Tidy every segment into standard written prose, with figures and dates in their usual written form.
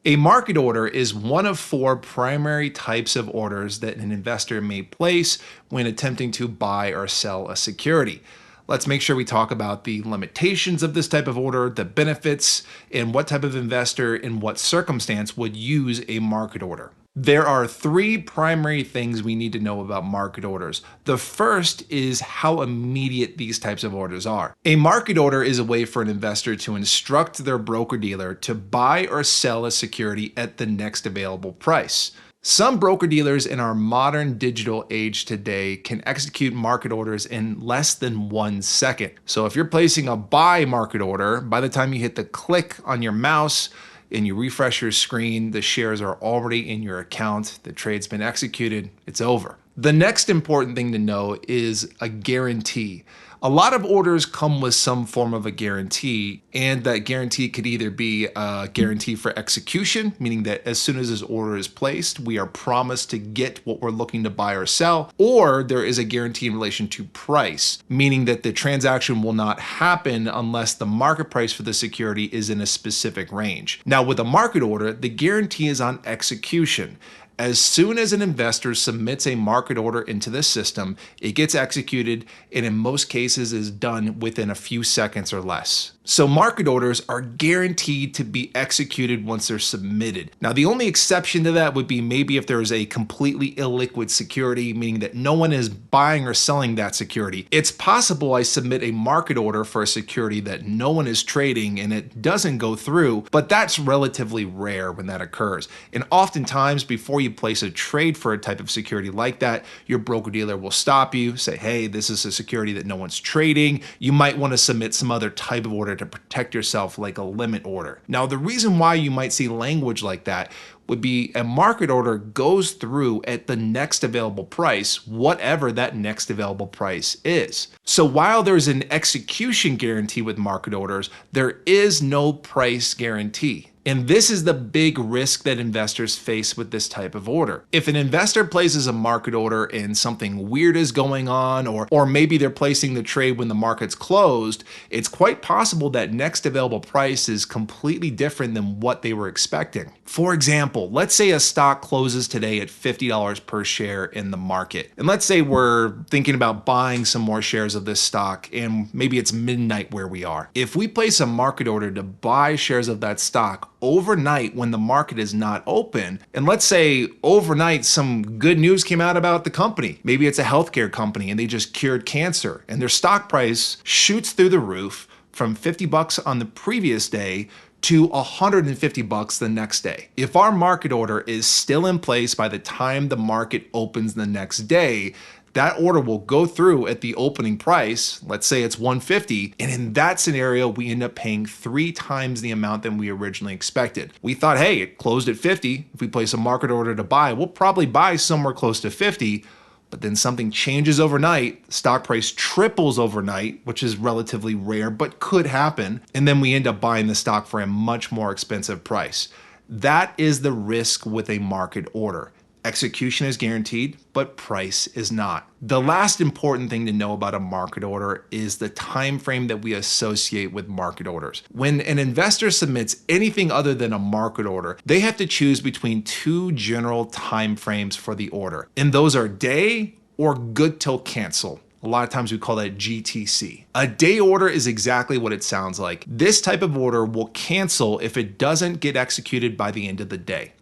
A market order is one of four primary types of orders that an investor may place when attempting to buy or sell a security. Let's make sure we talk about the limitations of this type of order, the benefits, and what type of investor in what circumstance would use a market order. There are three primary things we need to know about market orders. The first is how immediate these types of orders are. A market order is a way for an investor to instruct their broker-dealer to buy or sell a security at the next available price. Some broker-dealers in our modern digital age today can execute market orders in less than 1 second. So if you're placing a buy market order, by the time you hit the click on your mouse, and you refresh your screen, the shares are already in your account, the trade's been executed, it's over. The next important thing to know is a guarantee. A lot of orders come with some form of a guarantee, and that guarantee could either be a guarantee for execution, meaning that as soon as this order is placed, we are promised to get what we're looking to buy or sell, or there is a guarantee in relation to price, meaning that the transaction will not happen unless the market price for the security is in a specific range. Now, with a market order, the guarantee is on execution. As soon as an investor submits a market order into the system, it gets executed and in most cases is done within a few seconds or less. So market orders are guaranteed to be executed once they're submitted. Now, the only exception to that would be maybe if there is a completely illiquid security, meaning that no one is buying or selling that security. It's possible I submit a market order for a security that no one is trading and it doesn't go through, but that's relatively rare when that occurs. And oftentimes before you place a trade for a type of security like that, your broker-dealer will stop you, say, hey, this is a security that no one's trading. You might want to submit some other type of order to protect yourself, like a limit order. Now, the reason why you might see language like that would be a market order goes through at the next available price, whatever that next available price is. So while there's an execution guarantee with market orders, there is no price guarantee. And this is the big risk that investors face with this type of order. If an investor places a market order and something weird is going on, or maybe they're placing the trade when the market's closed, it's quite possible that next available price is completely different than what they were expecting. For example, let's say a stock closes today at $50 per share in the market. And let's say we're thinking about buying some more shares of this stock and maybe it's midnight where we are. If we place a market order to buy shares of that stock overnight when the market is not open, and let's say overnight some good news came out about the company. Maybe it's a healthcare company and they just cured cancer and their stock price shoots through the roof from $50 on the previous day to $150 the next day. If our market order is still in place by the time the market opens the next day, that order will go through at the opening price. Let's say it's $150. And in that scenario, we end up paying 3 times the amount than we originally expected. We thought, hey, it closed at 50. If we place a market order to buy, we'll probably buy somewhere close to 50. But then something changes overnight, the stock price triples overnight, which is relatively rare, but could happen. And then we end up buying the stock for a much more expensive price. That is the risk with a market order. Execution is guaranteed, but price is not. The last important thing to know about a market order is the time frame that we associate with market orders. When an investor submits anything other than a market order, they have to choose between 2 general time frames for the order. And those are day or good till cancel. A lot of times we call that GTC. A day order is exactly what it sounds like. This type of order will cancel if it doesn't get executed by the end of the day.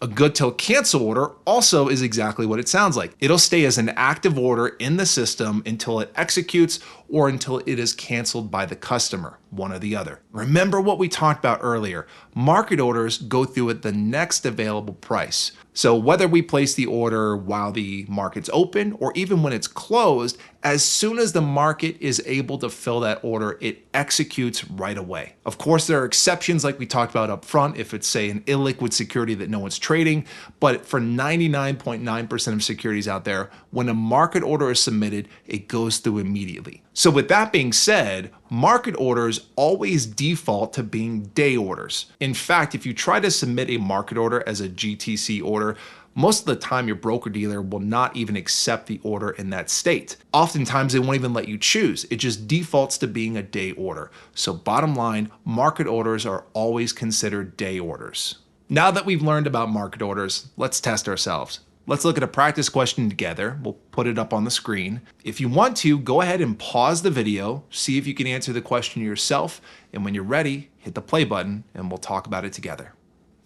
A good till cancel order also is exactly what it sounds like. It'll stay as an active order in the system until it executes or until it is canceled by the customer, one or the other. Remember what we talked about earlier. Market orders go through at the next available price. So whether we place the order while the market's open or even when it's closed, as soon as the market is able to fill that order, it executes right away. Of course, there are exceptions like we talked about up front if it's, say, an illiquid security that no one's trading, but for 99.9% of securities out there, when a market order is submitted, it goes through immediately. So with that being said, market orders always default to being day orders. In fact, if you try to submit a market order as a GTC order, most of the time your broker-dealer will not even accept the order in that state. Oftentimes they won't even let you choose. It just defaults to being a day order. So bottom line, market orders are always considered day orders. Now that we've learned about market orders, let's test ourselves. Let's look at a practice question together. We'll put it up on the screen. If you want to, go ahead and pause the video, see if you can answer the question yourself, and when you're ready, hit the play button and we'll talk about it together.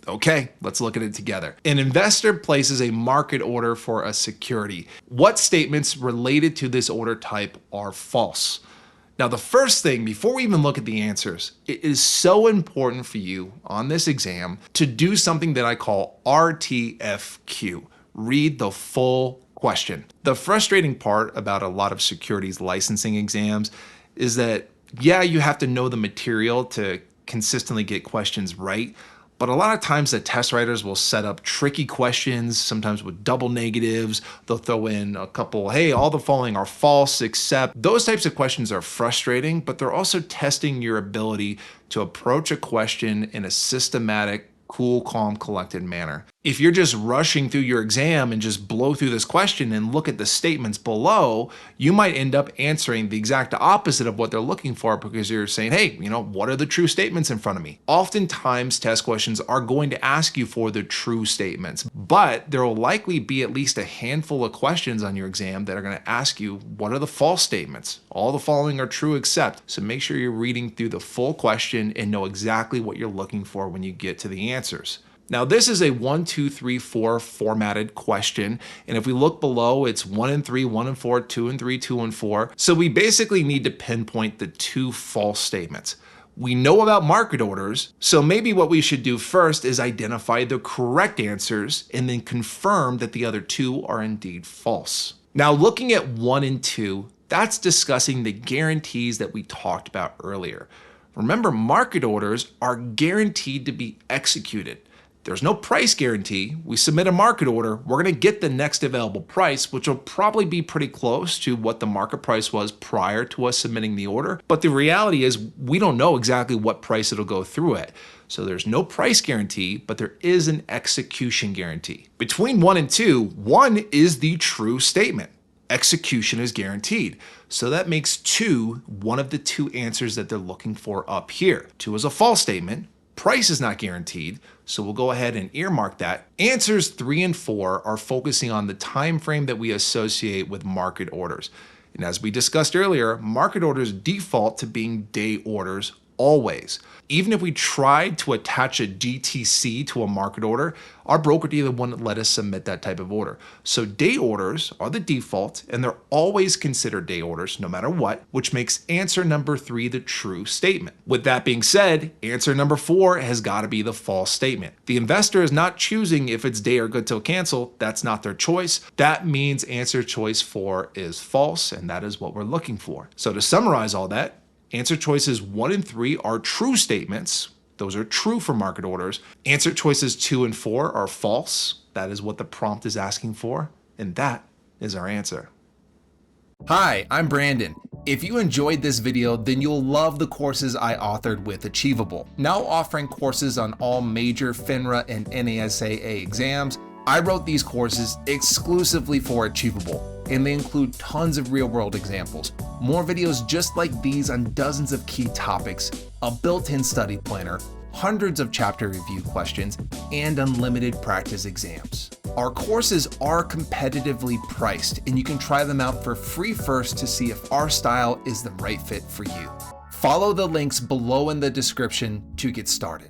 Okay, let's look at it together. An investor places a market order for a security. What statements related to this order type are false? Now, the first thing, before we even look at the answers, it is so important for you on this exam to do something that I call RTFQ. Read the full question. The frustrating part about a lot of securities licensing exams is that, yeah, you have to know the material to consistently get questions right. But a lot of times the test writers will set up tricky questions, sometimes with double negatives. They'll throw in a couple, hey, all the following are false, except. Those types of questions are frustrating, but they're also testing your ability to approach a question in a systematic, cool, calm, collected manner. If you're just rushing through your exam and just blow through this question and look at the statements below, you might end up answering the exact opposite of what they're looking for because you're saying, hey, what are the true statements in front of me? Oftentimes, test questions are going to ask you for the true statements, but there will likely be at least a handful of questions on your exam that are going to ask you, what are the false statements? All the following are true except. So make sure you're reading through the full question and know exactly what you're looking for when you get to the answers. Now, this is a 1, 2, 3, 4 formatted question. And if we look below, it's 1 and 3, 1 and 4, 2 and 3, 2 and 4. So we basically need to pinpoint the 2 false statements. We know about market orders, so maybe what we should do first is identify the correct answers and then confirm that the other 2 are indeed false. Now, looking at 1 and 2, that's discussing the guarantees that we talked about earlier. Remember, market orders are guaranteed to be executed. There's no price guarantee. We submit a market order, we're going to get the next available price, which will probably be pretty close to what the market price was prior to us submitting the order. But the reality is we don't know exactly what price it'll go through at. So there's no price guarantee, but there is an execution guarantee. Between 1 and 2, 1 is the true statement. Execution is guaranteed. So that makes 2 one of the 2 answers that they're looking for up here. 2 is a false statement. Price is not guaranteed, so we'll go ahead and earmark that. Answers 3 and 4 are focusing on the time frame that we associate with market orders. And as we discussed earlier, market orders default to being day orders always. Even if we tried to attach a DTC to a market order, our broker-dealer wouldn't let us submit that type of order. So day orders are the default, and they're always considered day orders no matter what, which makes answer number 3 the true statement. With that being said, answer number 4 has got to be the false statement. The investor is not choosing if it's day or good till cancel. That's not their choice. That means answer choice 4 is false, and that is what we're looking for. So to summarize all that, answer choices 1 and 3 are true statements. Those are true for market orders. Answer choices 2 and 4 are false. That is what the prompt is asking for. And that is our answer. Hi, I'm Brandon. If you enjoyed this video, then you'll love the courses I authored with Achievable. Now offering courses on all major FINRA and NASAA exams, I wrote these courses exclusively for Achievable, and they include tons of real-world examples, more videos just like these on dozens of key topics, a built-in study planner, hundreds of chapter review questions, and unlimited practice exams. Our courses are competitively priced, and you can try them out for free first to see if our style is the right fit for you. Follow the links below in the description to get started.